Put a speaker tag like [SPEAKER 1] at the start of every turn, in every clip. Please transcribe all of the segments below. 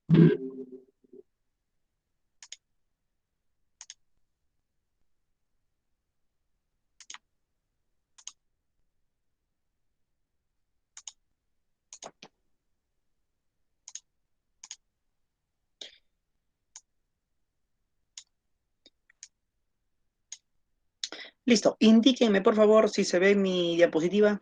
[SPEAKER 1] Listo, indíquenme por favor si se ve mi diapositiva.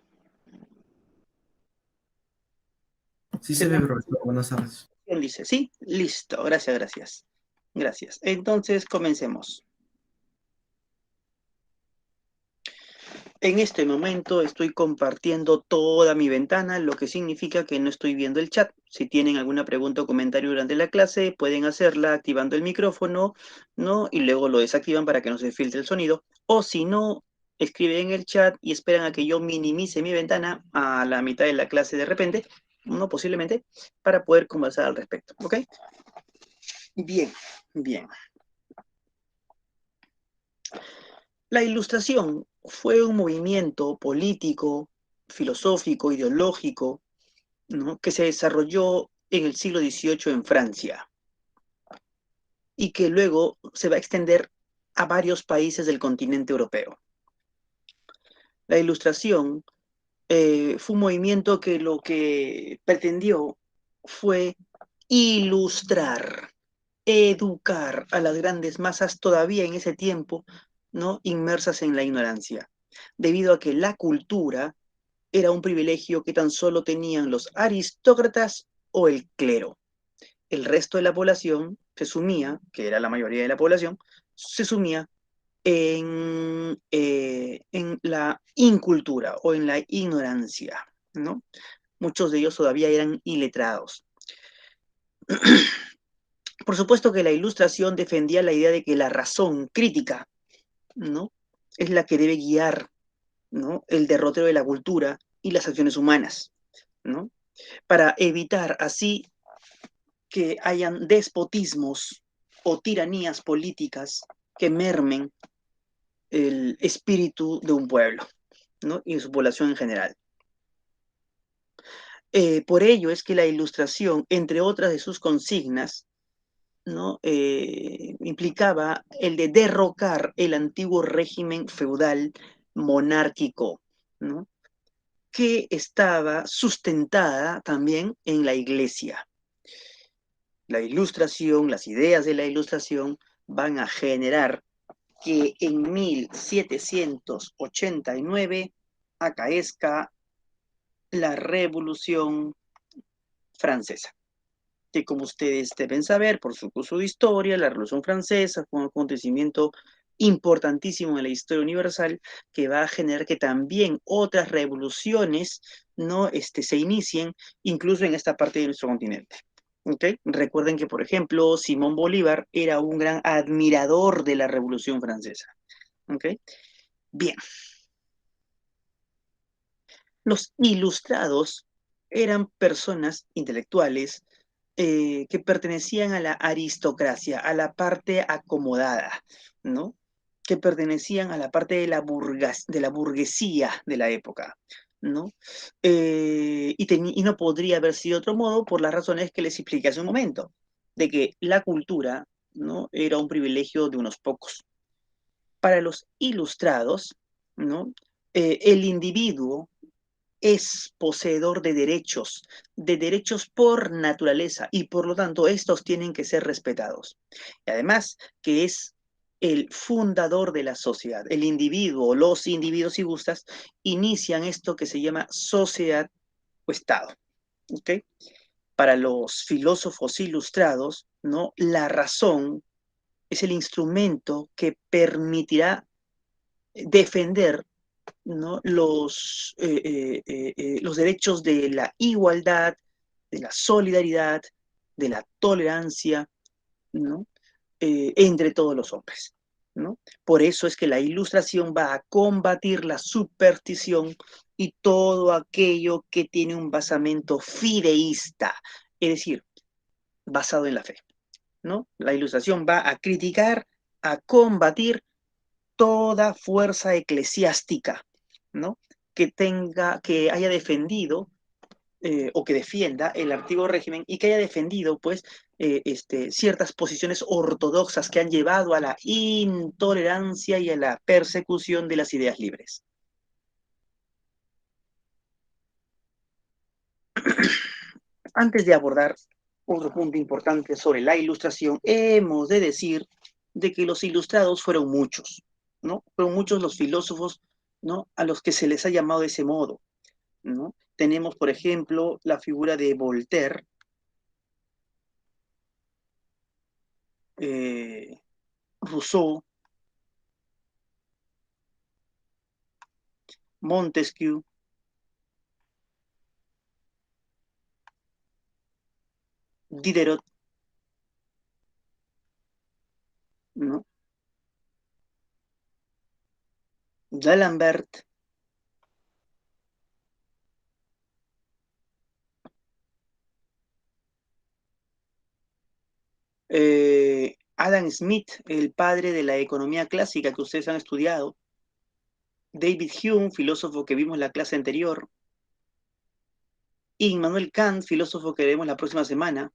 [SPEAKER 2] Sí
[SPEAKER 1] ¿Se
[SPEAKER 2] se ve,
[SPEAKER 1] ve?
[SPEAKER 2] profesor. Buenas tardes.
[SPEAKER 1] Dice, sí, listo, gracias, gracias. Gracias. Entonces, comencemos. En este momento estoy compartiendo toda mi ventana, lo que significa que no estoy viendo el chat. Si tienen alguna pregunta o comentario durante la clase, pueden hacerla activando el micrófono, ¿no? Y luego lo desactivan para que no se filtre el sonido. O si no, escriben en el chat y esperan a que yo minimice mi ventana a la mitad de la clase de repente, no posiblemente, para poder conversar al respecto, ¿ok? Bien, bien. La Ilustración fue un movimiento político, filosófico, ideológico, ¿no? Que se desarrolló en el siglo XVIII en Francia y que luego se va a extender a varios países del continente europeo. La Ilustración fue un movimiento que lo que pretendió fue ilustrar, educar a las grandes masas todavía en ese tiempo, ¿no? Inmersas en la ignorancia, debido a que la cultura era un privilegio que tan solo tenían los aristócratas o el clero. El resto de la población se sumía, que era la mayoría de la población, se sumía en la incultura o en la ignorancia, ¿no? Muchos de ellos todavía eran iletrados. Por supuesto que la Ilustración defendía la idea de que la razón crítica, ¿no? Es la que debe guiar, ¿no? El derrotero de la cultura y las acciones humanas, ¿no? Para evitar así que hayan despotismos o tiranías políticas que mermen el espíritu de un pueblo, ¿no? Y de su población en general. Por ello es que la Ilustración, entre otras de sus consignas, ¿no? Implicaba el de derrocar el antiguo régimen feudal monárquico, ¿no? Que estaba sustentada también en la iglesia. La Ilustración, las ideas de la Ilustración van a generar que en 1789 acaezca la Revolución Francesa, que como ustedes deben saber por su curso de historia, la Revolución Francesa fue un acontecimiento importantísimo en la historia universal que va a generar que también otras revoluciones no se inicien incluso en esta parte de nuestro continente. ¿Okay? Recuerden que, por ejemplo, Simón Bolívar era un gran admirador de la Revolución Francesa. ¿Okay? Bien, los ilustrados eran personas intelectuales que pertenecían a la aristocracia, a la parte acomodada, ¿no? Que pertenecían a la parte de de la burguesía de la época, ¿no? Y no podría haber sido de otro modo por las razones que les expliqué hace un momento, de que la cultura, ¿no? Era un privilegio de unos pocos. Para los ilustrados, ¿no? El individuo es poseedor de derechos por naturaleza, y por lo tanto estos tienen que ser respetados. Y además que es el fundador de la sociedad, el individuo, los individuos, si gustas, inician esto que se llama sociedad o Estado. ¿Okay? Para los filósofos ilustrados, ¿no? La razón es el instrumento que permitirá defender, ¿no? Los derechos de la igualdad, de la solidaridad, de la tolerancia, ¿no? Entre todos los hombres, ¿no? Por eso es que la Ilustración va a combatir la superstición y todo aquello que tiene un basamento fideísta, es decir, basado en la fe, ¿no? La Ilustración va a criticar, a combatir toda fuerza eclesiástica, ¿no? Que haya defendido o que defienda el antiguo régimen y que haya defendido, pues, ciertas posiciones ortodoxas que han llevado a la intolerancia y a la persecución de las ideas libres. Antes de abordar otro punto importante sobre la ilustración, hemos de decir de que los ilustrados fueron muchos, ¿no? Fueron muchos los filósofos, ¿no? A los que se les ha llamado de ese modo, ¿no? Tenemos, por ejemplo, la figura de Voltaire, Rousseau, Montesquieu, Diderot, ¿no? D'Alembert, Adam Smith, el padre de la economía clásica que ustedes han estudiado, David Hume, filósofo que vimos en la clase anterior, Immanuel Kant, filósofo que veremos la próxima semana,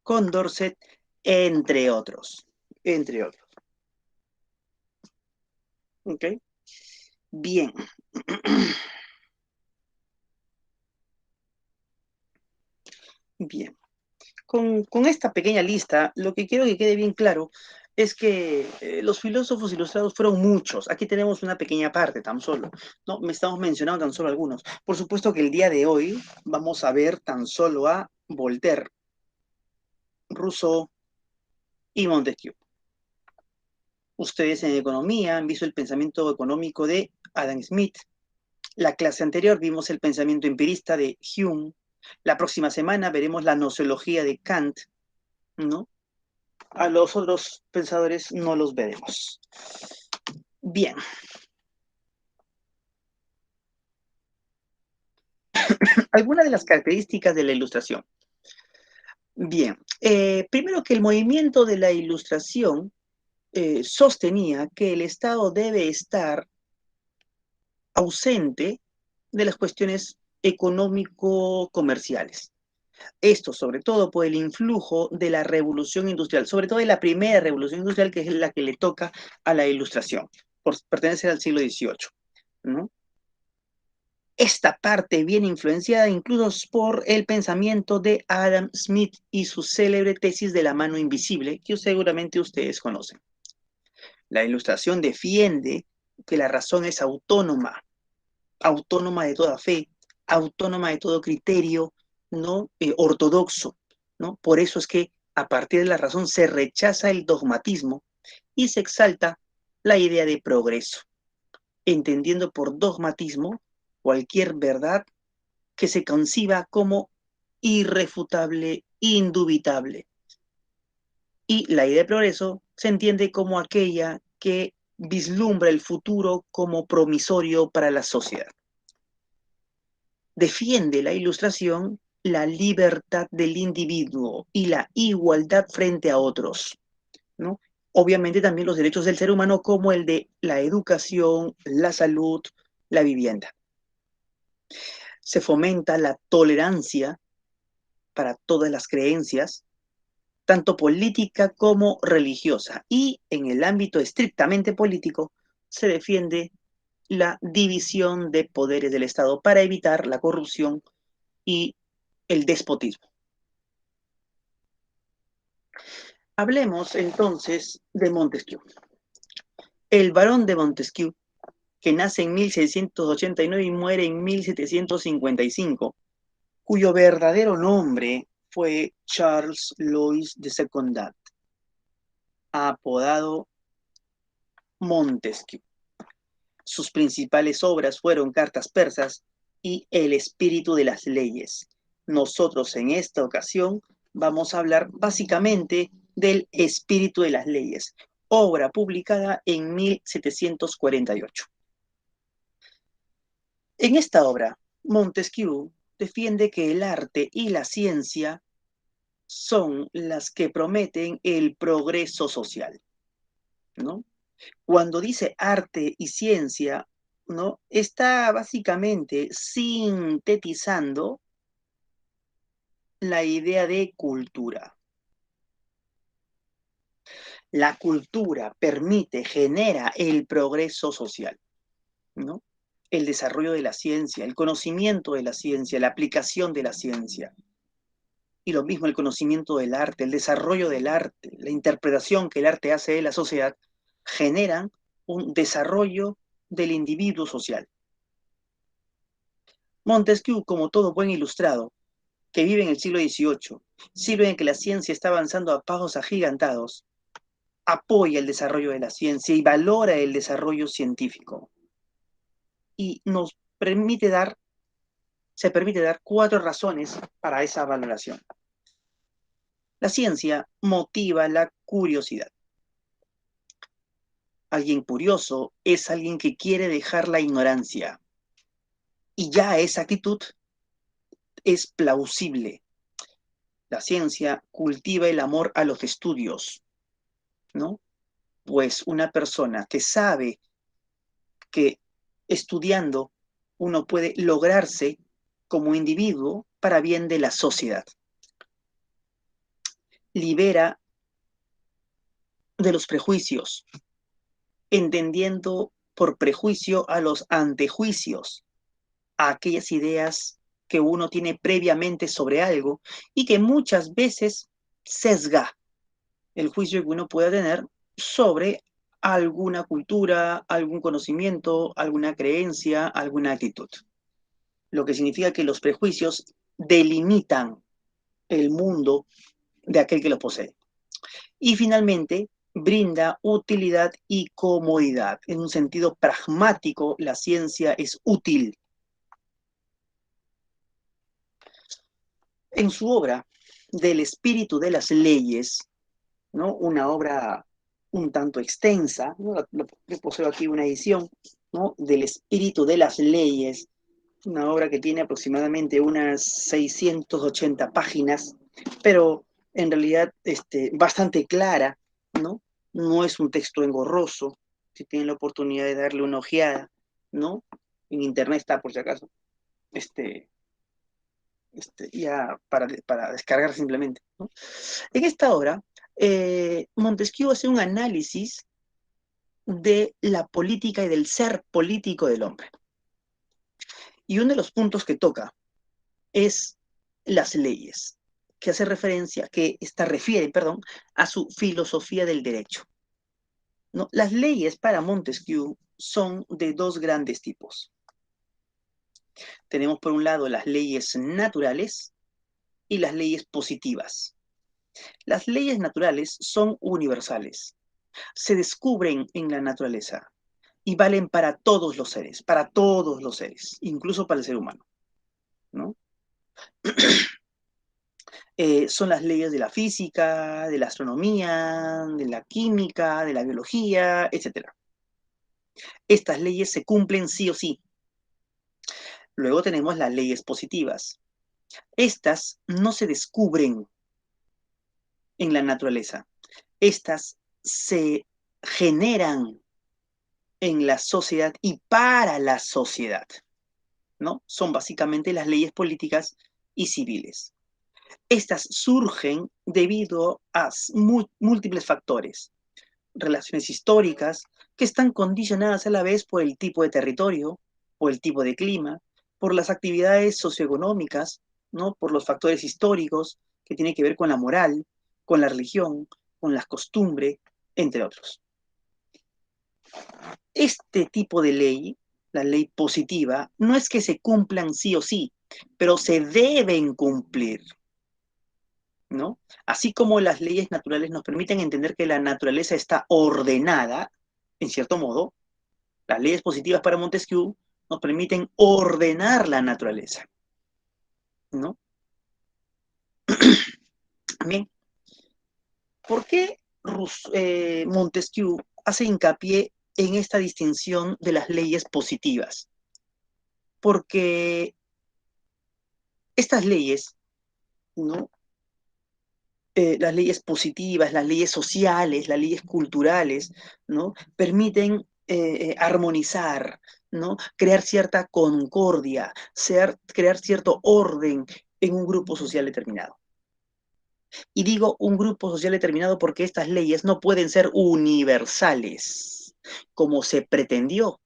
[SPEAKER 1] Condorcet, entre otros. Entre otros. ¿Ok? Bien. Bien. Con esta pequeña lista, lo que quiero que quede bien claro es que los filósofos ilustrados fueron muchos. Aquí tenemos una pequeña parte tan solo. No, me estamos mencionando tan solo algunos. Por supuesto que el día de hoy vamos a ver tan solo a Voltaire, Rousseau y Montesquieu. Ustedes en economía han visto el pensamiento económico de Adam Smith. La clase anterior vimos el pensamiento empirista de Hume. La próxima semana veremos la nociología de Kant, ¿no? A los otros pensadores no los veremos. Bien. Algunas de las características de la ilustración. Bien. Primero que el movimiento de la ilustración sostenía que el Estado debe estar ausente de las cuestiones económico-comerciales. Esto sobre todo por el influjo de la revolución industrial, sobre todo de la primera revolución industrial, que es la que le toca a la ilustración, por pertenecer al siglo XVIII, ¿no? Esta parte viene influenciada incluso por el pensamiento de Adam Smith y su célebre tesis de la mano invisible, que seguramente ustedes conocen. La ilustración defiende que la razón es autónoma, autónoma de toda fe, autónoma de todo criterio, ¿no? Ortodoxo, ¿no? Por eso es que a partir de la razón se rechaza el dogmatismo y se exalta la idea de progreso, entendiendo por dogmatismo cualquier verdad que se conciba como irrefutable, indubitable. Y la idea de progreso se entiende como aquella que vislumbra el futuro como promisorio para la sociedad. Defiende la ilustración la libertad del individuo y la igualdad frente a otros, ¿no? Obviamente también los derechos del ser humano como el de la educación, la salud, la vivienda. Se fomenta la tolerancia para todas las creencias, tanto política como religiosa. Y en el ámbito estrictamente político se defiende la división de poderes del Estado para evitar la corrupción y el despotismo. Hablemos entonces de Montesquieu. El barón de Montesquieu, que nace en 1689 y muere en 1755, cuyo verdadero nombre fue Charles Louis de Secondat, apodado Montesquieu. Sus principales obras fueron Cartas persas y El espíritu de las leyes. Nosotros en esta ocasión vamos a hablar básicamente del espíritu de las leyes, obra publicada en 1748. En esta obra, Montesquieu defiende que el arte y la ciencia son las que prometen el progreso social, ¿no? Cuando dice arte y ciencia, ¿no? Está básicamente sintetizando la idea de cultura. La cultura permite, genera el progreso social, ¿no? El desarrollo de la ciencia, el conocimiento de la ciencia, la aplicación de la ciencia. Y lo mismo el conocimiento del arte, el desarrollo del arte, la interpretación que el arte hace de la sociedad, generan un desarrollo del individuo social. Montesquieu, como todo buen ilustrado, que vive en el siglo XVIII, siglo en que la ciencia está avanzando a pasos agigantados, apoya el desarrollo de la ciencia y valora el desarrollo científico. Y se permite dar 4 razones para esa valoración. La ciencia motiva la curiosidad. Alguien curioso es alguien que quiere dejar la ignorancia. Y ya esa actitud es plausible. La ciencia cultiva el amor a los estudios, ¿no? Pues una persona que sabe que estudiando uno puede lograrse como individuo para bien de la sociedad. Libera de los prejuicios, entendiendo por prejuicio a los antejuicios, a aquellas ideas que uno tiene previamente sobre algo y que muchas veces sesga el juicio que uno pueda tener sobre alguna cultura, algún conocimiento, alguna creencia, alguna actitud. Lo que significa que los prejuicios delimitan el mundo de aquel que lo posee. Y finalmente, brinda utilidad y comodidad. En un sentido pragmático, la ciencia es útil. En su obra del espíritu de las leyes, ¿no? Una obra un tanto extensa, ¿no? Yo poseo aquí una edición, ¿no? Del espíritu de las leyes, una obra que tiene aproximadamente unas 680 páginas, pero en realidad bastante clara, ¿no? No es un texto engorroso, si tienen la oportunidad de darle una ojeada, ¿no? En internet está, por si acaso, ya para descargar simplemente, ¿no? En esta obra, Montesquieu hace un análisis de la política y del ser político del hombre. Y uno de los puntos que toca es las leyes, que hace referencia, refiere, perdón, a su filosofía del derecho, ¿no? Las leyes para Montesquieu son de 2 grandes tipos. Tenemos por un lado las leyes naturales y las leyes positivas. Las leyes naturales son universales, se descubren en la naturaleza y valen para todos los seres, incluso para el ser humano, ¿no? Son las leyes de la física, de la astronomía, de la química, de la biología, etc. Estas leyes se cumplen sí o sí. Luego tenemos las leyes positivas. Estas no se descubren en la naturaleza. Estas se generan en la sociedad y para la sociedad, ¿no? Son básicamente las leyes políticas y civiles. Estas surgen debido a múltiples factores, relaciones históricas que están condicionadas a la vez por el tipo de territorio, por el tipo de clima, por las actividades socioeconómicas, ¿no? Por los factores históricos que tienen que ver con la moral, con la religión, con las costumbres, entre otros. Este tipo de ley, la ley positiva, no es que se cumplan sí o sí, pero se deben cumplir, ¿no? Así como las leyes naturales nos permiten entender que la naturaleza está ordenada, en cierto modo, las leyes positivas para Montesquieu nos permiten ordenar la naturaleza, ¿no? Bien, ¿por qué Montesquieu hace hincapié en esta distinción de las leyes positivas? Porque estas leyes, ¿no? Las leyes positivas, las leyes sociales, las leyes culturales, ¿no? Permiten armonizar, ¿no? Crear cierta concordia, crear cierto orden en un grupo social determinado. Y digo un grupo social determinado porque estas leyes no pueden ser universales, como se pretendió.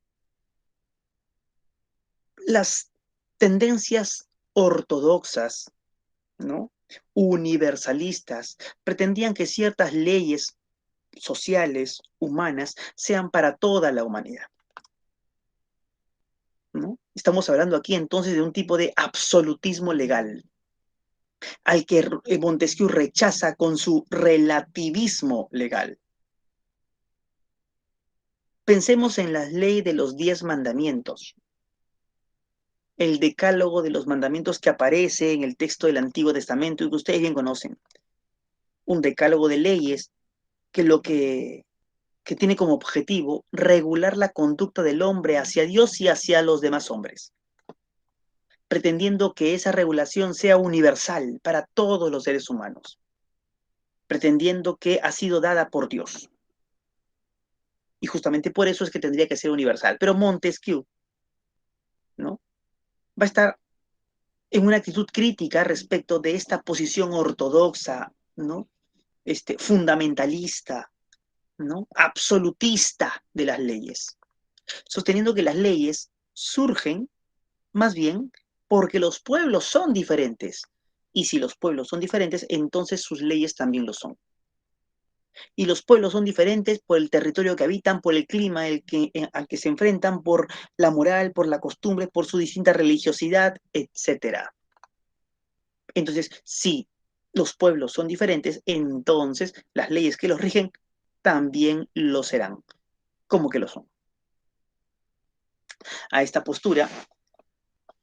[SPEAKER 1] Las tendencias ortodoxas, ¿no? Universalistas, pretendían que ciertas leyes sociales, humanas, sean para toda la humanidad, ¿no? Estamos hablando aquí entonces de un tipo de absolutismo legal, al que Montesquieu rechaza con su relativismo legal. Pensemos en la ley de los 10 mandamientos, el decálogo de los mandamientos que aparece en el texto del Antiguo Testamento y que ustedes bien conocen. Un decálogo de leyes que que tiene como objetivo regular la conducta del hombre hacia Dios y hacia los demás hombres, pretendiendo que esa regulación sea universal para todos los seres humanos, pretendiendo que ha sido dada por Dios. Y justamente por eso es que tendría que ser universal. Pero Montesquieu, ¿no? Va a estar en una actitud crítica respecto de esta posición ortodoxa, ¿no? Fundamentalista, ¿no? Absolutista de las leyes, sosteniendo que las leyes surgen más bien porque los pueblos son diferentes. Y si los pueblos son diferentes, entonces sus leyes también lo son. Y los pueblos son diferentes por el territorio que habitan, por el clima al que se enfrentan, por la moral, por la costumbre, por su distinta religiosidad, etcétera. Entonces, si los pueblos son diferentes, entonces las leyes que los rigen también lo serán, como que lo son. A esta postura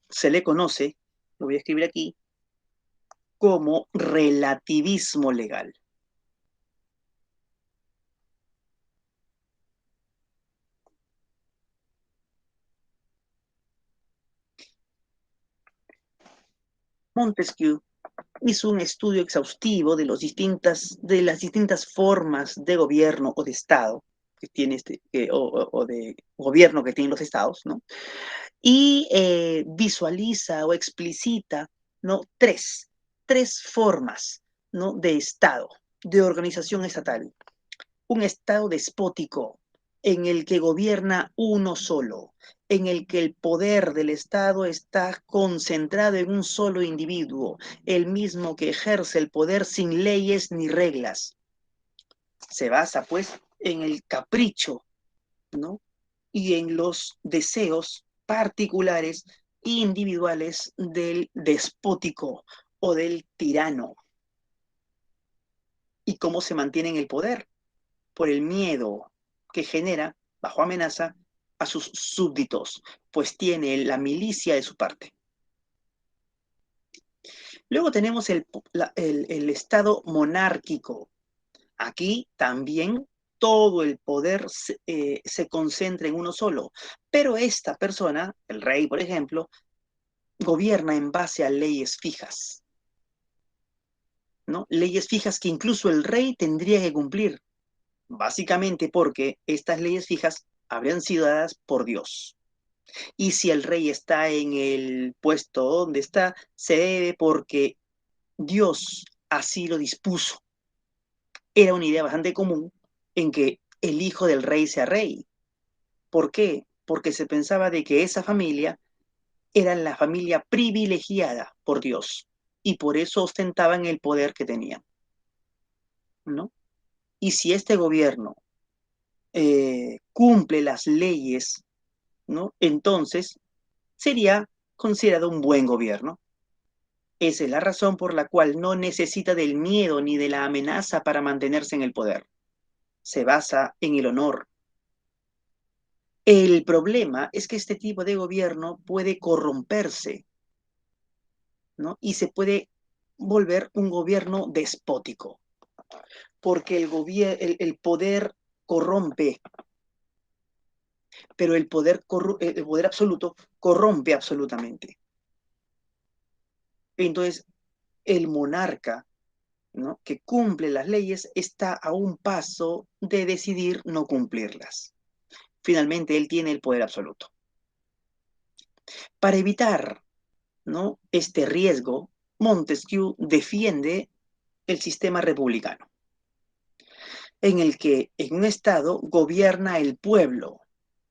[SPEAKER 1] se le conoce, lo voy a escribir aquí, como relativismo legal. Montesquieu hizo un estudio exhaustivo de las distintas formas de gobierno o de Estado que tiene o de gobierno que tienen los estados, ¿no? Y visualiza o explicita, ¿no? Tres formas, ¿no? De Estado, de organización estatal. Un Estado despótico en el que gobierna uno solo, en el que el poder del Estado está concentrado en un solo individuo, el mismo que ejerce el poder sin leyes ni reglas. Se basa, pues, en el capricho, ¿no? Y en los deseos particulares e individuales del despótico o del tirano. ¿Y cómo se mantiene en el poder? Por el miedo que genera, bajo amenaza, a sus súbditos, pues tiene la milicia de su parte. Luego tenemos el Estado monárquico. Aquí también todo el poder se concentra en uno solo, pero esta persona, el rey, por ejemplo, gobierna en base a leyes fijas, ¿no? Leyes fijas que incluso el rey tendría que cumplir, básicamente porque estas leyes fijas habrían sido dadas por Dios. Y si el rey está en el puesto donde está, se debe porque Dios así lo dispuso. Era una idea bastante común en que el hijo del rey sea rey. ¿Por qué? Porque se pensaba de que esa familia era la familia privilegiada por Dios y por eso ostentaban el poder que tenían, ¿no? Y si este gobierno cumple las leyes, ¿no? Entonces sería considerado un buen gobierno. Esa es la razón por la cual no necesita del miedo ni de la amenaza para mantenerse en el poder. Se basa en el honor. El problema es que este tipo de gobierno puede corromperse, ¿no? Y se puede volver un gobierno despótico, porque el poder corrompe, pero el poder absoluto corrompe absolutamente. Entonces, el monarca, ¿no? Que cumple las leyes está a un paso de decidir no cumplirlas. Finalmente, él tiene el poder absoluto. Para evitar, ¿no?, este riesgo, Montesquieu defiende el sistema republicano, en el que en un Estado gobierna el pueblo.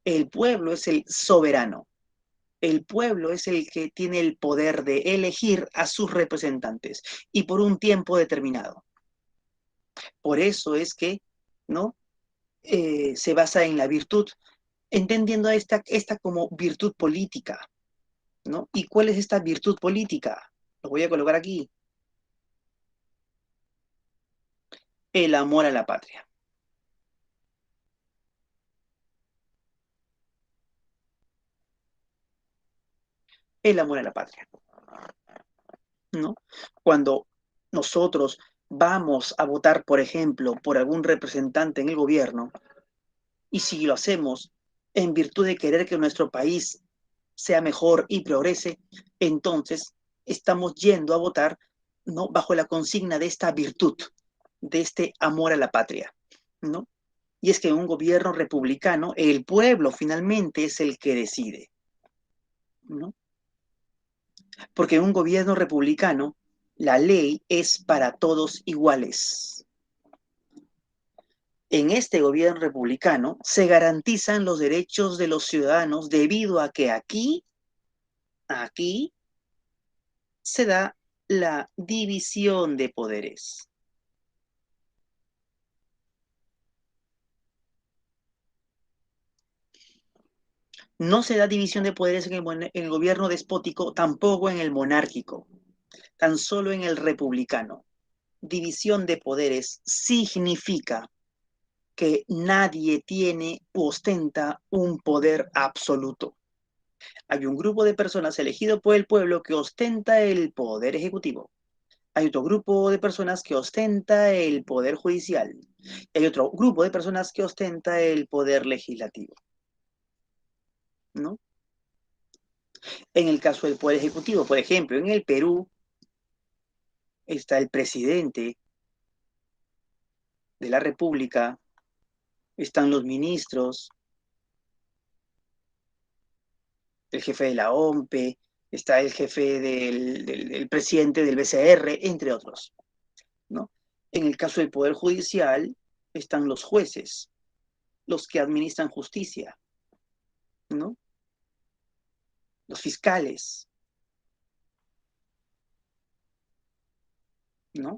[SPEAKER 1] El pueblo es el soberano. El pueblo es el que tiene el poder de elegir a sus representantes y por un tiempo determinado. Por eso es que, ¿no?, se basa en la virtud, entendiendo esta como virtud política, ¿no? ¿Y cuál es esta virtud política? Lo voy a colocar aquí. El amor a la patria. El amor a la patria, ¿no? Cuando nosotros vamos a votar, por ejemplo, por algún representante en el gobierno, y si lo hacemos en virtud de querer que nuestro país sea mejor y progrese, entonces estamos yendo a votar, ¿no?, bajo la consigna de esta virtud, de este amor a la patria, ¿no? Y es que en un gobierno republicano, el pueblo finalmente es el que decide, ¿no? Porque en un gobierno republicano, la ley es para todos iguales. En este gobierno republicano se garantizan los derechos de los ciudadanos debido a que aquí se da la división de poderes. No se da división de poderes en el gobierno despótico, tampoco en el monárquico, tan solo en el republicano. División de poderes significa que nadie tiene u ostenta un poder absoluto. Hay un grupo de personas elegido por el pueblo que ostenta el poder ejecutivo. Hay otro grupo de personas que ostenta el poder judicial. Hay otro grupo de personas que ostenta el poder legislativo, ¿no? En el caso del poder ejecutivo, por ejemplo, en el Perú está el presidente de la República, están los ministros, el jefe de la OMPE, está el jefe del presidente del BCR, entre otros, ¿no? En el caso del Poder Judicial están los jueces, los que administran justicia, ¿no? Los fiscales, ¿no?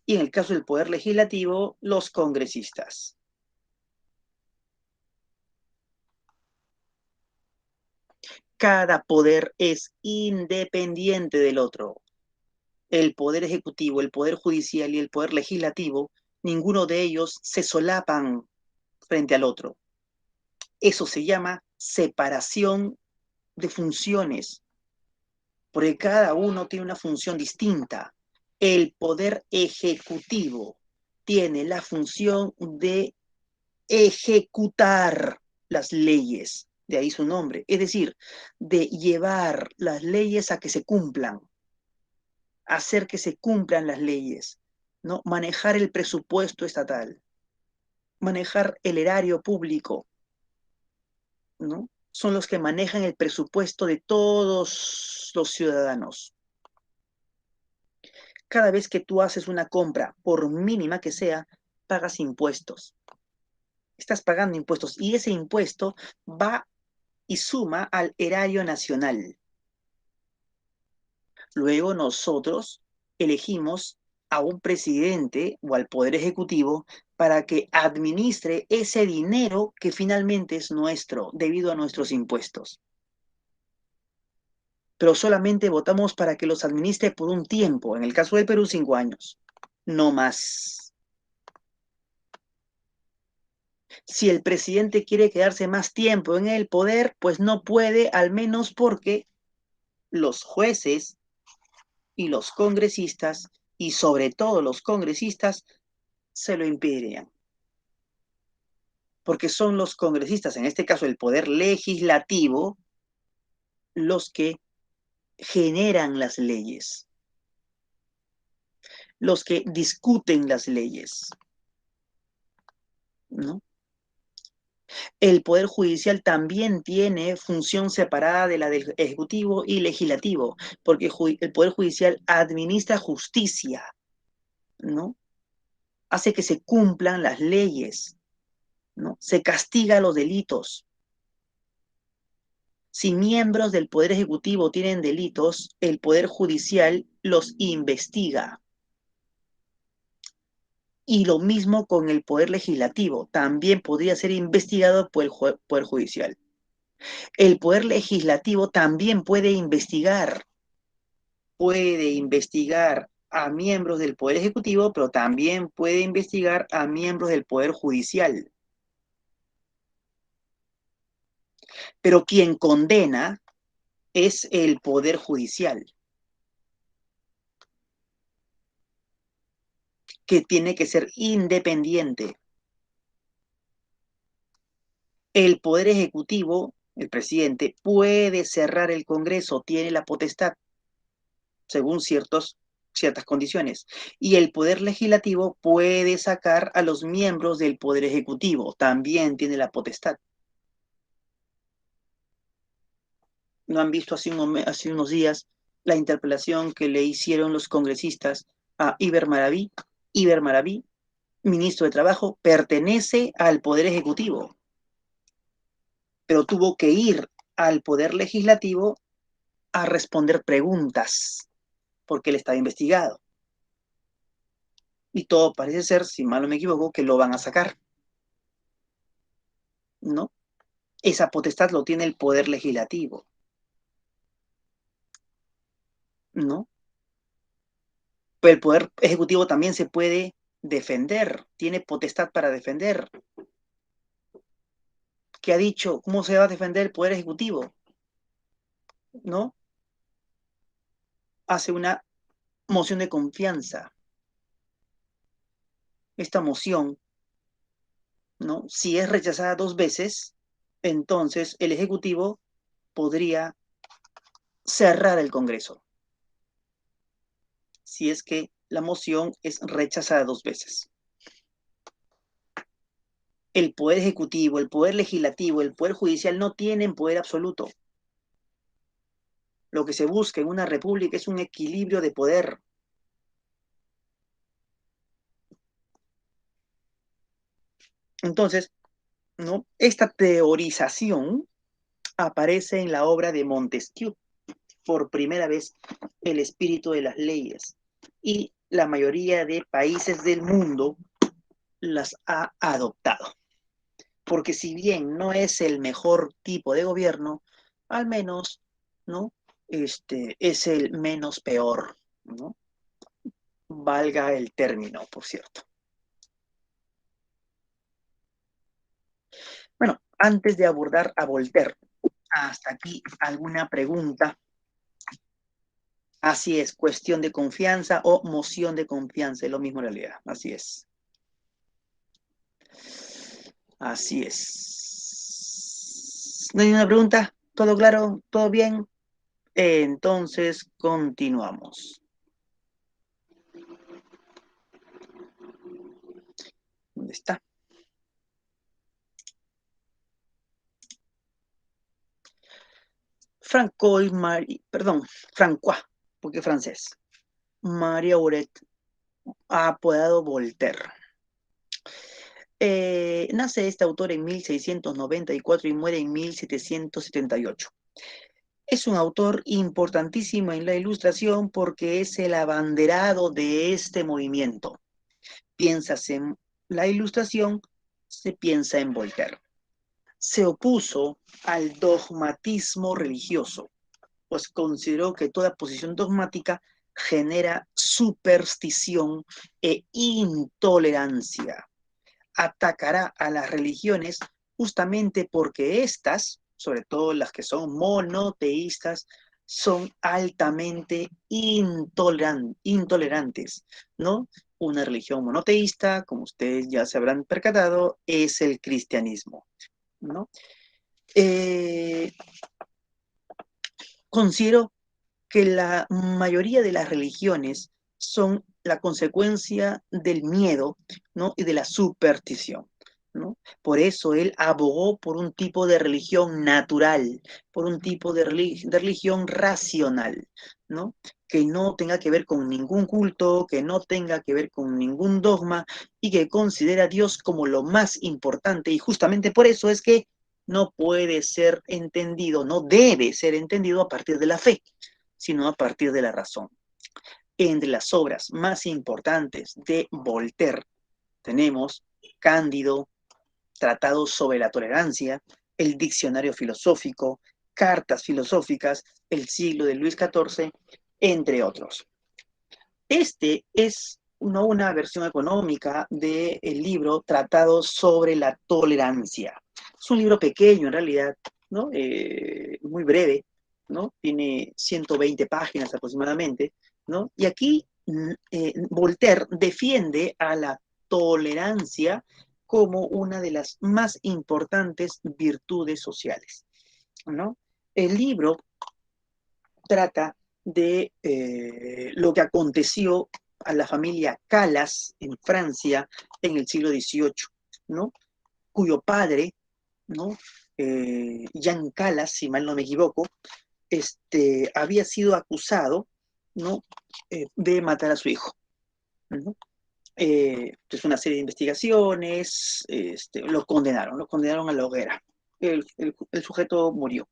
[SPEAKER 1] Y en el caso del Poder Legislativo, los congresistas. Cada poder es independiente del otro. El Poder Ejecutivo, el Poder Judicial y el Poder Legislativo, ninguno de ellos se solapan frente al otro. Eso se llama separación de funciones, porque cada uno tiene una función distinta. El Poder Ejecutivo tiene la función de ejecutar las leyes, de ahí su nombre, es decir, de llevar las leyes a que se cumplan, hacer que se cumplan las leyes, ¿no? Manejar el presupuesto estatal, manejar el erario público, ¿no? Son los que manejan el presupuesto de todos los ciudadanos. Cada vez que tú haces una compra, por mínima que sea, pagas impuestos. Estás pagando impuestos y ese impuesto va y suma al erario nacional. Luego nosotros elegimos a un presidente o al Poder Ejecutivo para que administre ese dinero que finalmente es nuestro debido a nuestros impuestos. Pero solamente votamos para que los administre por un tiempo, en el caso del Perú, 5 años, no más. Si el presidente quiere quedarse más tiempo en el poder, pues no puede, al menos porque los jueces y los congresistas, y sobre todo los congresistas, se lo impedirían. Porque son los congresistas, en este caso el poder legislativo, los que generan las leyes, los que discuten las leyes, ¿no? El Poder Judicial también tiene función separada de la del Ejecutivo y Legislativo, porque el Poder Judicial administra justicia, ¿no? Hace que se cumplan las leyes, ¿no? Se castiga los delitos. Si miembros del Poder Ejecutivo tienen delitos, el Poder Judicial los investiga. Y lo mismo con el Poder Legislativo, también podría ser investigado por el Poder Judicial. El Poder Legislativo también puede investigar a miembros del Poder Ejecutivo, pero también puede investigar a miembros del Poder Judicial. Pero quien condena es el Poder Judicial, que tiene que ser independiente. El Poder Ejecutivo, el presidente, puede cerrar el Congreso, tiene la potestad, según ciertas condiciones. Y el Poder Legislativo puede sacar a los miembros del Poder Ejecutivo, también tiene la potestad. ¿No han visto hace unos días la interpelación que le hicieron los congresistas a Iber Maraví? Iber Maraví, ministro de Trabajo, pertenece al Poder Ejecutivo, pero tuvo que ir al Poder Legislativo a responder preguntas porque él estaba investigado. Y todo parece ser, si mal no me equivoco, que lo van a sacar, ¿no? Esa potestad lo tiene el Poder Legislativo, ¿no? Pero el Poder Ejecutivo también se puede defender, tiene potestad para defender. ¿Qué ha dicho? ¿Cómo se va a defender el Poder Ejecutivo? ¿No? Hace una moción de confianza. Esta moción, ¿no? Si es rechazada 2 veces, entonces el Ejecutivo podría cerrar el Congreso, si es que la moción es rechazada 2 veces. El Poder Ejecutivo, el Poder Legislativo, el Poder Judicial no tienen poder absoluto. Lo que se busca en una república es un equilibrio de poder. Entonces, ¿no? Esta teorización aparece en la obra de Montesquieu, por primera vez, el espíritu de las leyes. Y la mayoría de países del mundo las ha adoptado. Porque si bien no es el mejor tipo de gobierno, al menos, ¿no? Es el menos peor, ¿no? Valga el término, por cierto. Bueno, antes de abordar a Voltaire, hasta aquí alguna pregunta. Así es, cuestión de confianza o moción de confianza, es lo mismo en realidad, así es. Así es. ¿No hay ninguna pregunta? ¿Todo claro? ¿Todo bien? Entonces, continuamos. ¿Dónde está? Francois Marie, perdón, Francois, porque francés. Marie Auret, apodado Voltaire. Nace este autor en 1694 y muere en 1778. Es un autor importantísimo en la Ilustración porque es el abanderado de este movimiento. Piensas en la Ilustración, se piensa en Voltaire. Se opuso al dogmatismo religioso, pues consideró que toda posición dogmática genera superstición e intolerancia. Atacará a las religiones justamente porque éstas, sobre todo las que son monoteístas, son altamente intolerantes, ¿no? Una religión monoteísta, como ustedes ya se habrán percatado, es el cristianismo, ¿no? Considero que la mayoría de las religiones son la consecuencia del miedo, ¿no? Y de la superstición, ¿no? Por eso él abogó por un tipo de religión natural, por un tipo de religión racional, ¿no? Que no tenga que ver con ningún culto, que no tenga que ver con ningún dogma y que considera a Dios como lo más importante. Y justamente por eso es que no puede ser entendido, no debe ser entendido a partir de la fe, sino a partir de la razón. Entre las obras más importantes de Voltaire tenemos Cándido, Tratados sobre la tolerancia, el diccionario filosófico, cartas filosóficas, el siglo de Luis XIV, entre otros. Este es no una versión económica del libro Tratado sobre la tolerancia. Es un libro pequeño en realidad, ¿no? Muy breve, ¿no? Tiene 120 páginas aproximadamente, ¿no? Y aquí Voltaire defiende a la tolerancia como una de las más importantes virtudes sociales, ¿no? El libro trata de lo que aconteció a la familia Calas en Francia en el siglo XVIII, ¿no? Cuyo padre, ¿no? Jean Calas, si mal no me equivoco, había sido acusado, ¿no? De matar a su hijo, ¿no? Entonces una serie de investigaciones, lo condenaron a la hoguera. El sujeto murió,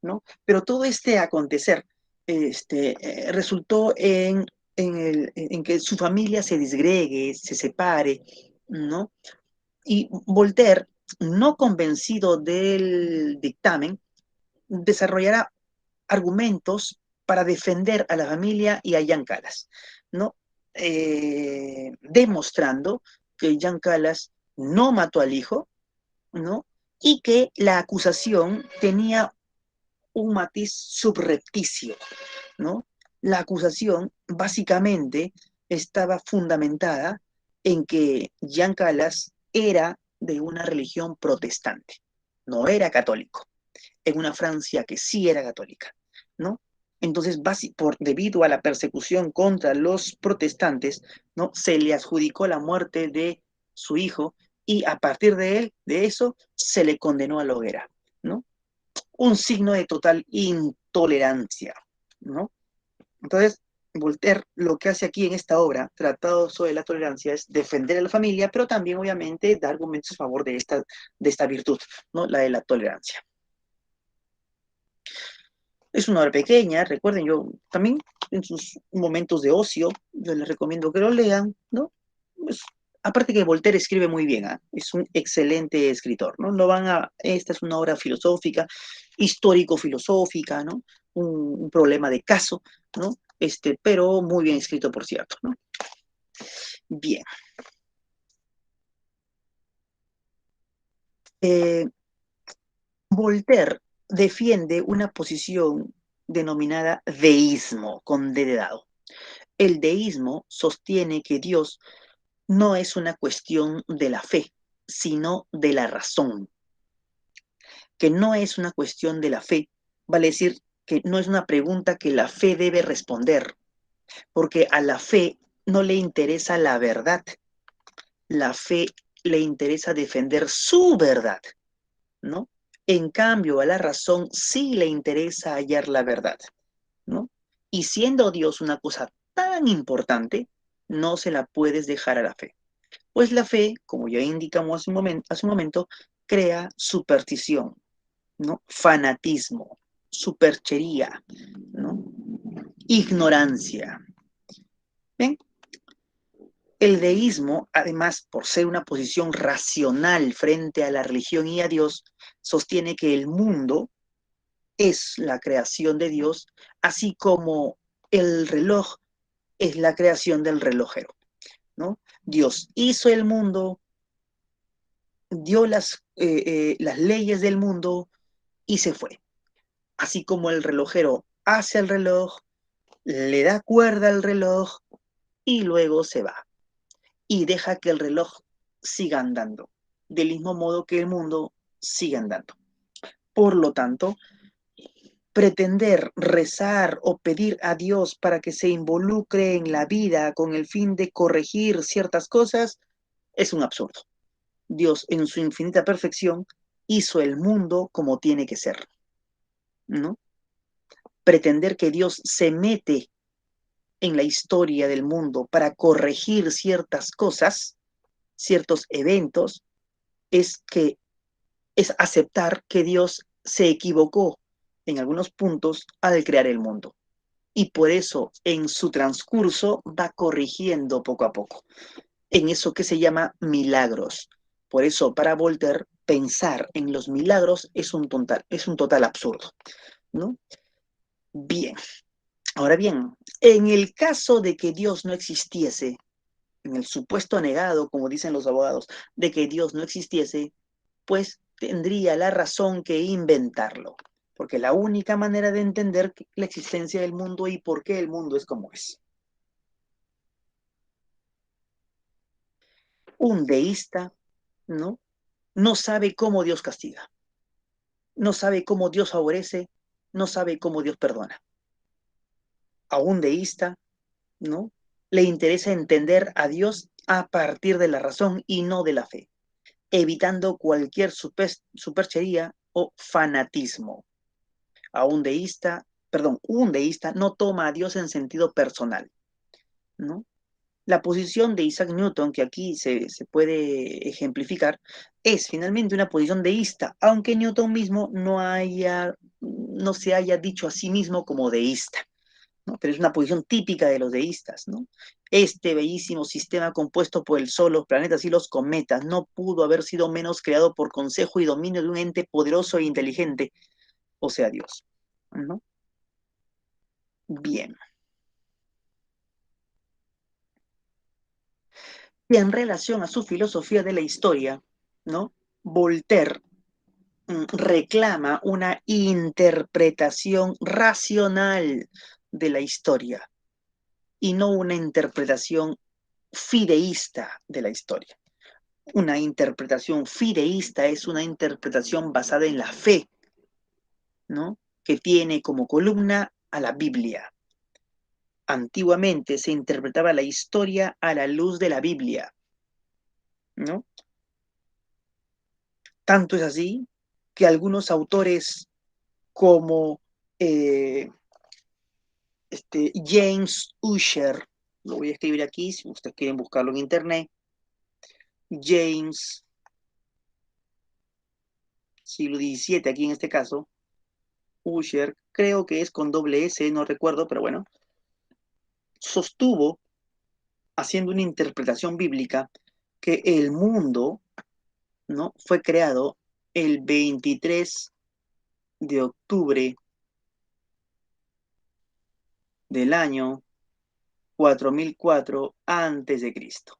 [SPEAKER 1] ¿no? Pero todo este acontecer resultó en que su familia se disgregue, se separe, ¿no? Y Voltaire, no convencido del dictamen, desarrollará argumentos para defender a la familia y a Jean Calas, ¿no? Demostrando que Jean Calas no mató al hijo, ¿no? Y que la acusación tenía un matiz subrepticio, ¿no? La acusación básicamente estaba fundamentada en que Jean Calas era de una religión protestante, no era católico, en una Francia que sí era católica, ¿no? Entonces, debido a la persecución contra los protestantes, ¿no? Se le adjudicó la muerte de su hijo y a partir de él, de eso, se le condenó a la hoguera, ¿no? Un signo de total intolerancia, ¿no? Entonces, Voltaire lo que hace aquí en esta obra, Tratado sobre la Tolerancia, es defender a la familia, pero también, obviamente, dar argumentos a favor de esta virtud, ¿no? La de la tolerancia. Es una obra pequeña, recuerden, yo también en sus momentos de ocio, yo les recomiendo que lo lean, ¿no? Pues, aparte que Voltaire escribe muy bien, ¿eh? Es un excelente escritor, ¿no? Esta es una obra filosófica, histórico-filosófica, ¿no? Un problema de caso, ¿no? Pero muy bien escrito, por cierto, ¿no? Bien. Eh, Voltaire defiende una posición denominada deísmo, con D de dado. El deísmo sostiene que Dios no es una cuestión de la fe, sino de la razón. Que no es una cuestión de la fe, vale decir que no es una pregunta que la fe debe responder, porque a la fe no le interesa la verdad, la fe le interesa defender su verdad, ¿no? En cambio, a la razón sí le interesa hallar la verdad, ¿no? Y siendo Dios una cosa tan importante, no se la puedes dejar a la fe. Pues la fe, como ya indicamos hace un momento, crea superstición, ¿no? Fanatismo, superchería, ¿no? Ignorancia. ¿Bien? El deísmo, además, por ser una posición racional frente a la religión y a Dios, sostiene que el mundo es la creación de Dios, así como el reloj es la creación del relojero, ¿no? Dios hizo el mundo, dio las leyes del mundo y se fue. Así como el relojero hace el reloj, le da cuerda al reloj y luego se va. Y deja que el reloj siga andando, del mismo modo que el mundo sigue andando. Por lo tanto, pretender rezar o pedir a Dios para que se involucre en la vida con el fin de corregir ciertas cosas es un absurdo. Dios, en su infinita perfección, hizo el mundo como tiene que ser, ¿no? Pretender que Dios se mete en la historia del mundo para corregir ciertas cosas, ciertos eventos, es que es aceptar que Dios se equivocó en algunos puntos al crear el mundo. Y por eso en su transcurso va corrigiendo poco a poco, en eso que se llama milagros. Por eso para Voltaire pensar en los milagros es un total absurdo, ¿no? Bien, ahora bien, en el caso de que Dios no existiese, en el supuesto negado, como dicen los abogados, de que Dios no existiese, pues tendría la razón que inventarlo, porque la única manera de entender la existencia del mundo y por qué el mundo es como es. Un deísta, ¿no? No sabe cómo Dios castiga, no sabe cómo Dios favorece, no sabe cómo Dios perdona. A un deísta, ¿no? Le interesa entender a Dios a partir de la razón y no de la fe, evitando cualquier superchería o fanatismo. A un deísta no toma a Dios en sentido personal, ¿no? La posición de Isaac Newton, que aquí se puede ejemplificar, es finalmente una posición deísta, aunque Newton mismo no se haya dicho a sí mismo como deísta, ¿no? Pero es una posición típica de los deístas, ¿no? Este bellísimo sistema compuesto por el Sol, los planetas y los cometas no pudo haber sido menos creado por consejo y dominio de un ente poderoso e inteligente, o sea, Dios, ¿no? Bien. Y en relación a su filosofía de la historia, ¿no? Voltaire reclama una interpretación racional de la historia y no una interpretación fideísta de la historia. Una interpretación fideísta es una interpretación basada en la fe, ¿no? Que tiene como columna a la Biblia. Antiguamente se interpretaba la historia a la luz de la Biblia, ¿no? Tanto es así que algunos autores como James Ussher, lo voy a escribir aquí si ustedes quieren buscarlo en internet, James, siglo XVII aquí en este caso, Ussher, creo que es con doble S, no recuerdo, pero bueno, sostuvo, haciendo una interpretación bíblica, que el mundo, ¿no? Fue creado el 23 de octubre del año 4004 antes de Cristo,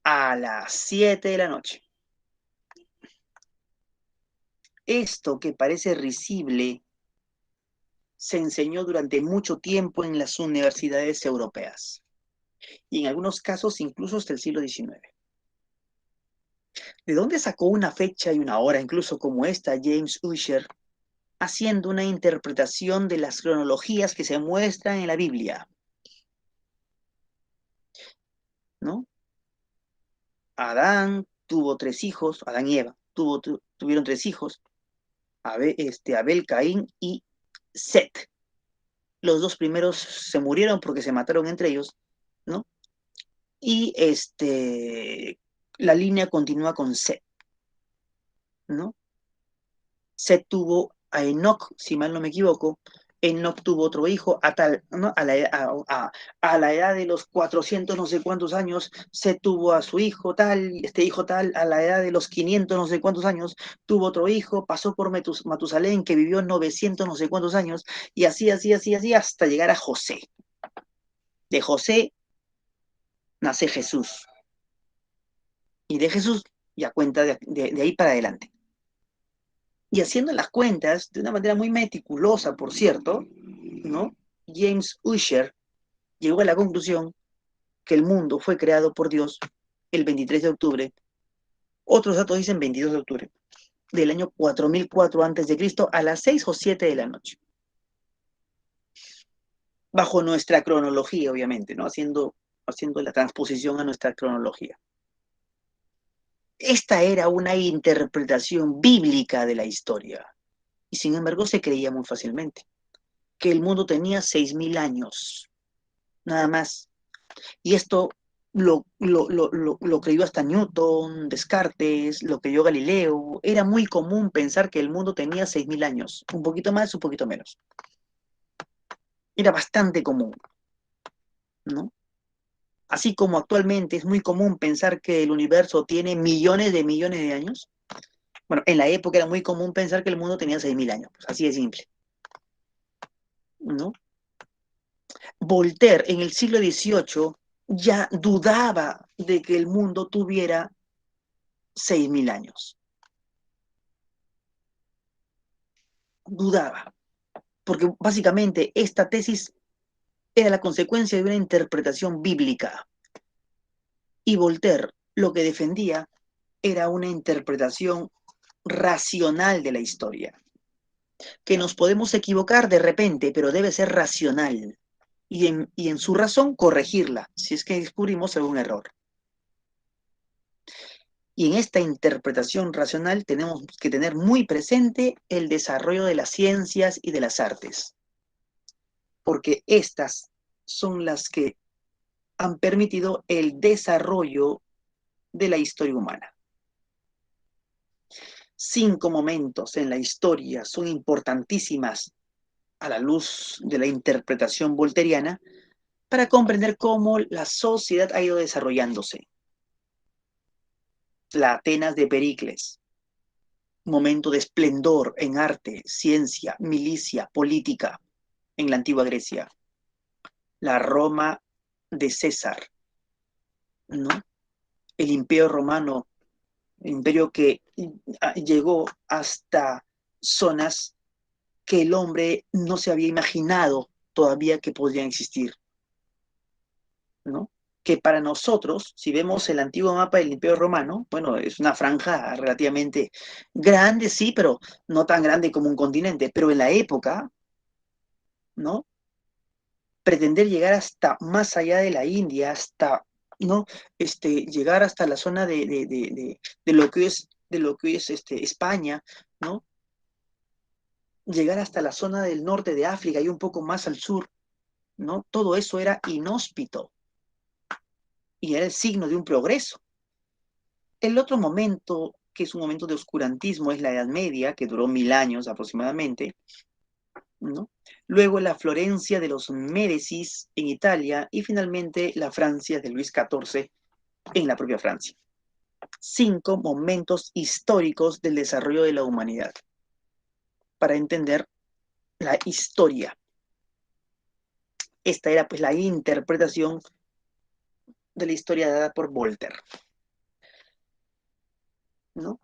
[SPEAKER 1] a las 7 de la noche. Esto que parece risible se enseñó durante mucho tiempo en las universidades europeas y en algunos casos incluso hasta el siglo XIX. ¿De dónde sacó una fecha y una hora incluso como esta James Ussher, haciendo una interpretación de las cronologías que se muestran en la Biblia? ¿No? Adán tuvo 3 hijos, Adán y Eva tuvieron 3 hijos, Abel, Caín y Set. Los 2 primeros se murieron porque se mataron entre ellos, ¿no? Y la línea continúa con Set, ¿no? Set tuvo a Enoch, si mal no me equivoco. Enoch tuvo otro hijo ¿no? A la edad de los 400 no sé cuántos años, Set tuvo a su hijo tal, hijo tal, a la edad de los 500 no sé cuántos años, tuvo otro hijo, pasó por Matusalén, que vivió 900 no sé cuántos años, y así, hasta llegar a José. De José nace Jesús, y de Jesús ya cuenta de ahí para adelante. Y haciendo las cuentas, de una manera muy meticulosa, por cierto, ¿no? James Ussher llegó a la conclusión que el mundo fue creado por Dios el 23 de octubre. Otros datos dicen 22 de octubre del año 4004 a.C. a las 6 o 7 de la noche. Bajo nuestra cronología, obviamente, ¿no? Haciendo haciendo la transposición a nuestra cronología. Esta era una interpretación bíblica de la historia, y sin embargo se creía muy fácilmente que el mundo tenía 6.000 años, nada más. Y esto lo creyó hasta Newton, Descartes, lo creyó Galileo. Era muy común pensar que el mundo tenía 6.000 años, un poquito más, un poquito menos. Era bastante común, ¿no? Así como actualmente es muy común pensar que el universo tiene millones de años. Bueno, en la época era muy común pensar que el mundo tenía 6.000 años, pues así de simple, ¿no? Voltaire en el siglo XVIII ya dudaba de que el mundo tuviera 6.000 años. Dudaba, porque básicamente esta tesis era la consecuencia de una interpretación bíblica. Y Voltaire lo que defendía era una interpretación racional de la historia. Que nos podemos equivocar de repente, pero debe ser racional. Y en su razón corregirla, si es que descubrimos algún error. Y en esta interpretación racional tenemos que tener muy presente el desarrollo de las ciencias y de las artes, porque estas son las que han permitido el desarrollo de la historia humana. 5 momentos en la historia son importantísimas a la luz de la interpretación volteriana para comprender cómo la sociedad ha ido desarrollándose. La Atenas de Pericles, momento de esplendor en arte, ciencia, milicia, política en la antigua Grecia. La Roma de César, ¿no? El Imperio Romano, el imperio que llegó hasta zonas que el hombre no se había imaginado todavía que podrían existir, ¿no? Que para nosotros, si vemos el antiguo mapa del Imperio Romano, bueno, es una franja relativamente grande, sí, pero no tan grande como un continente, pero en la época, ¿no? Pretender llegar hasta más allá de la India, hasta, ¿no? Llegar hasta la zona de lo que es, España, ¿no? Llegar hasta la zona del norte de África y un poco más al sur, ¿no? Todo eso era inhóspito y era el signo de un progreso. El otro momento, que es un momento de oscurantismo, es la Edad Media, que duró 1000 años aproximadamente, ¿no? Luego la Florencia de los Médicis en Italia y finalmente la Francia de Luis XIV en la propia Francia. 5 momentos históricos del desarrollo de la humanidad para entender la historia. Esta era pues la interpretación de la historia dada por Voltaire, ¿no?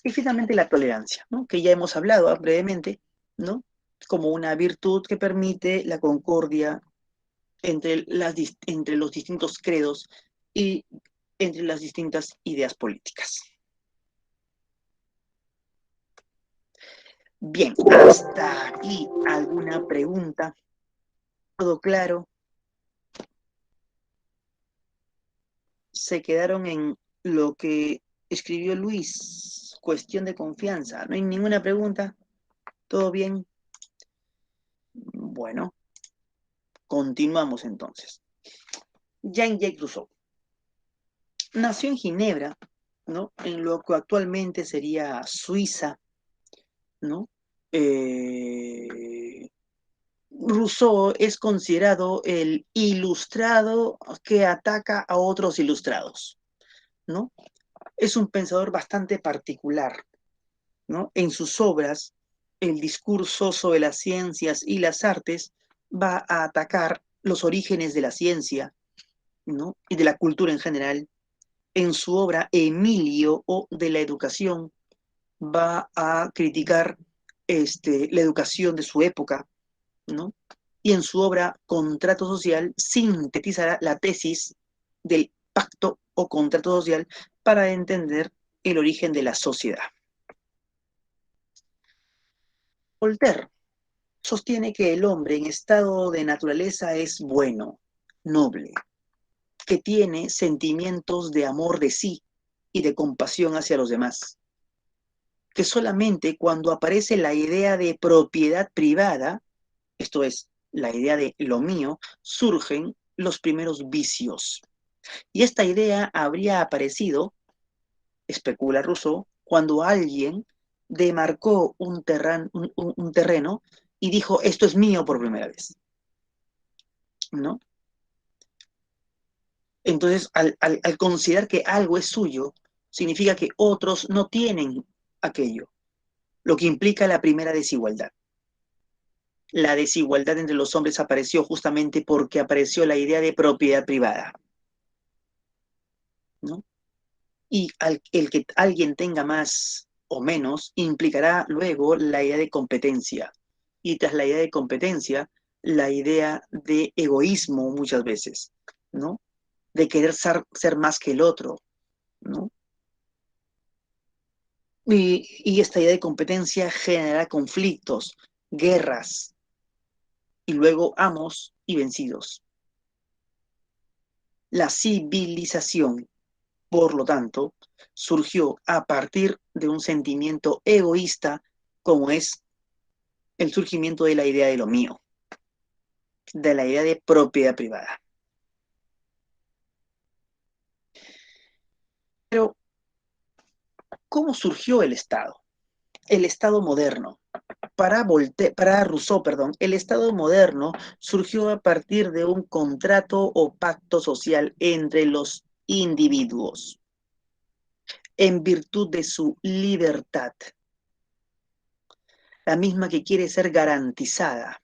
[SPEAKER 1] Y finalmente la tolerancia, ¿no? Que ya hemos hablado brevemente, ¿no? Como una virtud que permite la concordia entre los distintos credos y entre las distintas ideas políticas. Bien, hasta aquí alguna pregunta. ¿Todo claro? ¿Se quedaron en lo que escribió Luis? Cuestión de confianza. ¿No hay ninguna pregunta? ¿Todo bien? Bueno, continuamos entonces. Jean-Jacques Rousseau nació en Ginebra, ¿no? En lo que actualmente sería Suiza, ¿no? Rousseau es considerado el ilustrado que ataca a otros ilustrados, ¿no? Es un pensador bastante particular, ¿no? En sus obras, el discurso sobre las ciencias y las artes va a atacar los orígenes de la ciencia, ¿no? Y de la cultura en general. En su obra Emilio o de la educación va a criticar la educación de su época, ¿no? Y en su obra Contrato Social sintetizará la tesis del pacto o contrato social para entender el origen de la sociedad. Voltaire sostiene que el hombre en estado de naturaleza es bueno, noble, que tiene sentimientos de amor de sí y de compasión hacia los demás. Que solamente cuando aparece la idea de propiedad privada, esto es, la idea de lo mío, surgen los primeros vicios. Y esta idea habría aparecido, especula Rousseau, cuando alguien demarcó un terreno y dijo, esto es mío por primera vez, ¿no? Entonces, al considerar que algo es suyo, significa que otros no tienen aquello, lo que implica la primera desigualdad. La desigualdad entre los hombres apareció justamente porque apareció la idea de propiedad privada, ¿no? Y el que alguien tenga más o menos implicará luego la idea de competencia. Y tras la idea de competencia, la idea de egoísmo muchas veces, ¿no? De querer ser más que el otro, ¿no? Y esta idea de competencia generará conflictos, guerras, y luego amos y vencidos. La civilización, por lo tanto, surgió a partir de un sentimiento egoísta como es el surgimiento de la idea de lo mío, de la idea de propiedad privada. Pero, ¿cómo surgió el Estado? El Estado moderno. Para Rousseau, el Estado moderno surgió a partir de un contrato o pacto social entre los individuos, en virtud de su libertad, la misma que quiere ser garantizada.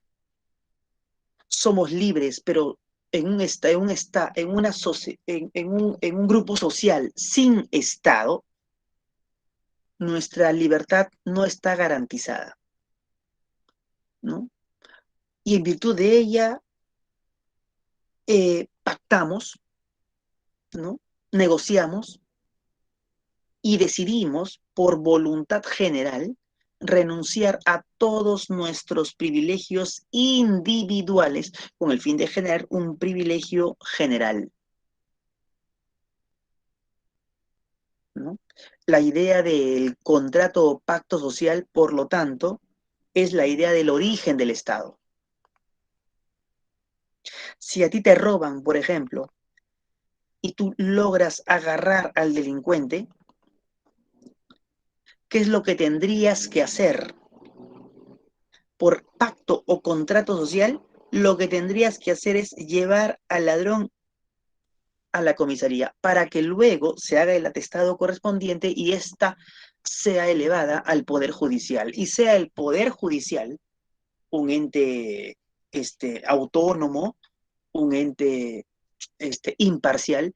[SPEAKER 1] Somos libres, pero en un grupo social sin Estado, nuestra libertad no está garantizada, ¿no? Y en virtud de ella, pactamos, ¿no? Negociamos y decidimos por voluntad general renunciar a todos nuestros privilegios individuales con el fin de generar un privilegio general, ¿no? La idea del contrato o pacto social, por lo tanto, es la idea del origen del Estado. Si a ti te roban, por ejemplo, y tú logras agarrar al delincuente, ¿qué es lo que tendrías que hacer? Por pacto o contrato social, lo que tendrías que hacer es llevar al ladrón a la comisaría para que luego se haga el atestado correspondiente y ésta sea elevada al Poder Judicial. Y sea el Poder Judicial un ente autónomo, un ente imparcial,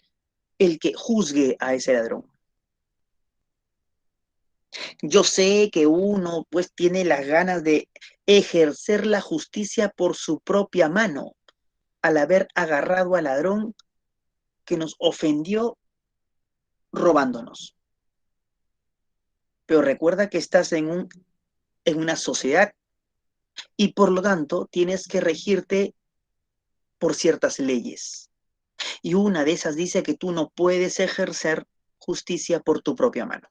[SPEAKER 1] el que juzgue a ese ladrón. Yo sé que uno pues tiene las ganas de ejercer la justicia por su propia mano al haber agarrado al ladrón que nos ofendió robándonos. Pero recuerda que estás en una sociedad y por lo tanto tienes que regirte por ciertas leyes. Y una de esas dice que tú no puedes ejercer justicia por tu propia mano.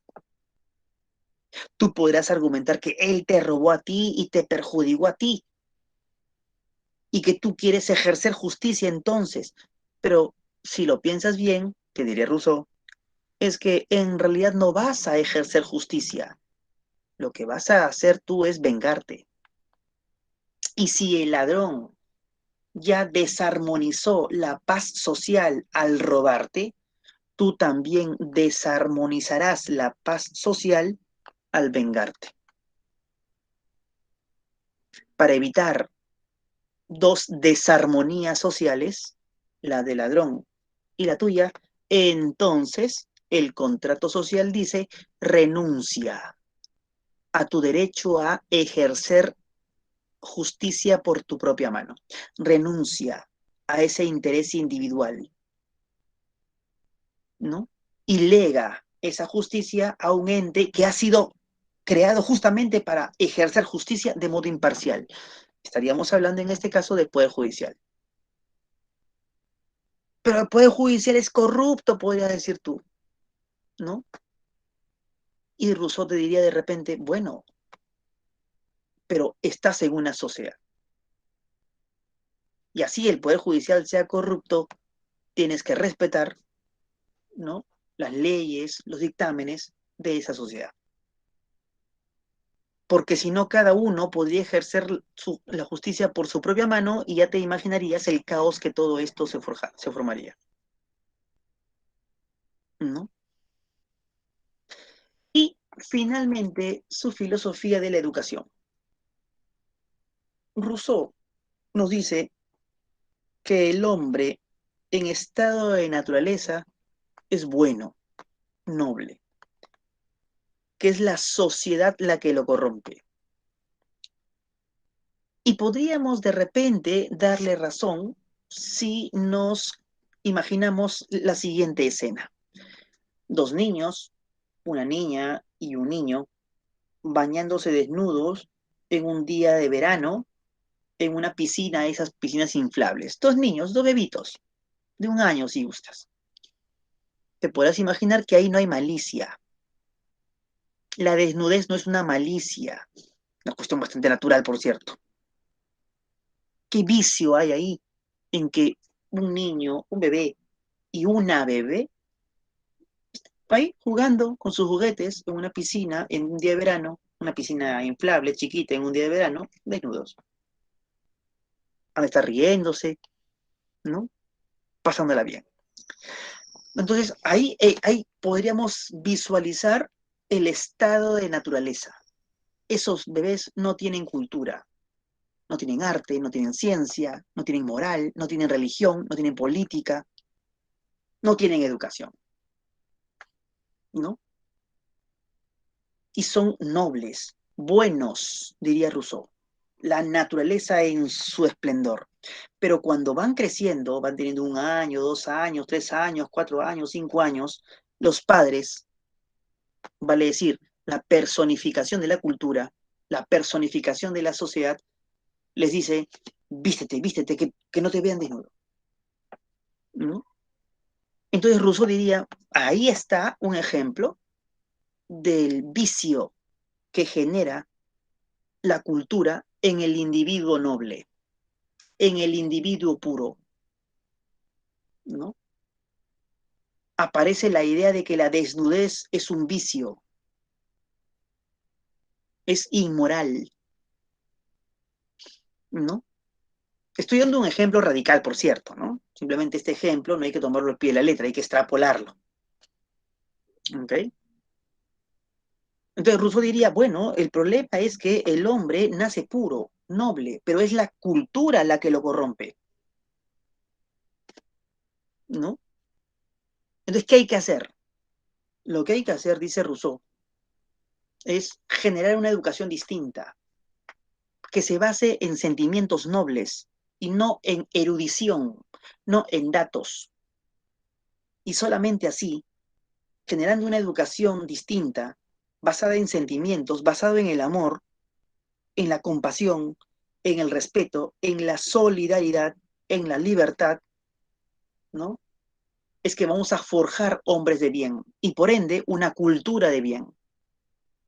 [SPEAKER 1] Tú podrás argumentar que él te robó a ti y te perjudicó a ti y que tú quieres ejercer justicia entonces, pero si lo piensas bien, te diré Rousseau, es que en realidad no vas a ejercer justicia. Lo que vas a hacer tú es vengarte. Y si el ladrón ya desarmonizó la paz social al robarte, tú también desarmonizarás la paz social al vengarte. Para evitar dos desarmonías sociales, la del ladrón y la tuya, entonces el contrato social dice renuncia a tu derecho a ejercer justicia por tu propia mano. Renuncia a ese interés individual, ¿no? Y lega esa justicia a un ente que ha sido creado justamente para ejercer justicia de modo imparcial. Estaríamos hablando en este caso del Poder Judicial. Pero el Poder Judicial es corrupto, podrías decir tú, ¿no? Y Rousseau te diría de repente, bueno, pero estás en una sociedad. Y así el Poder Judicial sea corrupto, tienes que respetar, ¿no? Las leyes, los dictámenes de esa sociedad. Porque si no, cada uno podría ejercer la justicia por su propia mano y ya te imaginarías el caos que todo esto se formaría, ¿no? Y finalmente, su filosofía de la educación. Rousseau nos dice que el hombre en estado de naturaleza es bueno, noble, que es la sociedad la que lo corrompe. Y podríamos de repente darle razón si nos imaginamos la siguiente escena. Dos niños, una niña y un niño, bañándose desnudos en un día de verano en una piscina, esas piscinas inflables. Dos niños, dos bebitos, de 1 año si gustas. Te podrás imaginar que ahí no hay malicia. La desnudez no es una malicia, una cuestión bastante natural, por cierto. ¿Qué vicio hay ahí en que un niño, un bebé y una bebé ahí jugando con sus juguetes en una piscina en un día de verano, una piscina inflable, chiquita, en un día de verano, desnudos? Han de estar riéndose, ¿no? Pasándola bien. Entonces, ahí podríamos visualizar el estado de naturaleza. Esos bebés no tienen cultura, no tienen arte, no tienen ciencia, no tienen moral, no tienen religión, no tienen política, no tienen educación, ¿no? Y son nobles, buenos, diría Rousseau, la naturaleza en su esplendor. Pero cuando van creciendo, van teniendo 1 año, 2 años, 3 años, 4 años, 5 años, los padres, vale decir, la personificación de la cultura, la personificación de la sociedad, les dice, vístete, vístete, que no te vean desnudo, ¿no? Entonces Rousseau diría, ahí está un ejemplo del vicio que genera la cultura en el individuo noble, en el individuo puro, ¿no? Aparece la idea de que la desnudez es un vicio, es inmoral, ¿no? Estoy dando un ejemplo radical, por cierto, ¿no? Simplemente este ejemplo no hay que tomarlo al pie de la letra, hay que extrapolarlo, ¿ok? Entonces Rousseau diría, bueno, el problema es que el hombre nace puro, noble, pero es la cultura la que lo corrompe, ¿no? Entonces, ¿qué hay que hacer? Lo que hay que hacer, dice Rousseau, es generar una educación distinta, que se base en sentimientos nobles y no en erudición, no en datos. Y solamente así, generando una educación distinta, basada en sentimientos, basado en el amor, en la compasión, en el respeto, en la solidaridad, en la libertad, ¿no? Es que vamos a forjar hombres de bien y por ende una cultura de bien.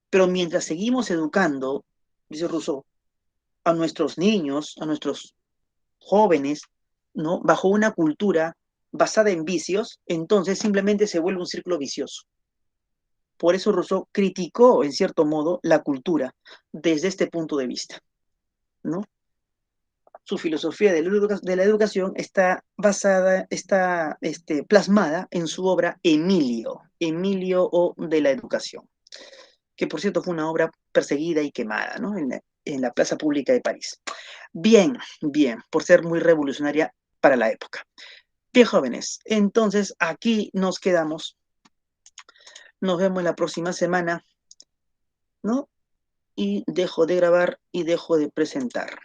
[SPEAKER 1] Pero mientras seguimos educando, dice Rousseau, a nuestros niños, a nuestros jóvenes, ¿no? Bajo una cultura basada en vicios, entonces simplemente se vuelve un círculo vicioso. Por eso Rousseau criticó, en cierto modo, la cultura desde este punto de vista, ¿no? Su filosofía de la educación está basada, está plasmada en su obra Emilio, Emilio o de la educación, que por cierto fue una obra perseguida y quemada, ¿no? En la plaza pública de París. Bien, bien, por ser muy revolucionaria para la época. Bien, jóvenes, entonces aquí nos quedamos. Nos vemos la próxima semana, ¿no? Y dejo de grabar y dejo de presentar.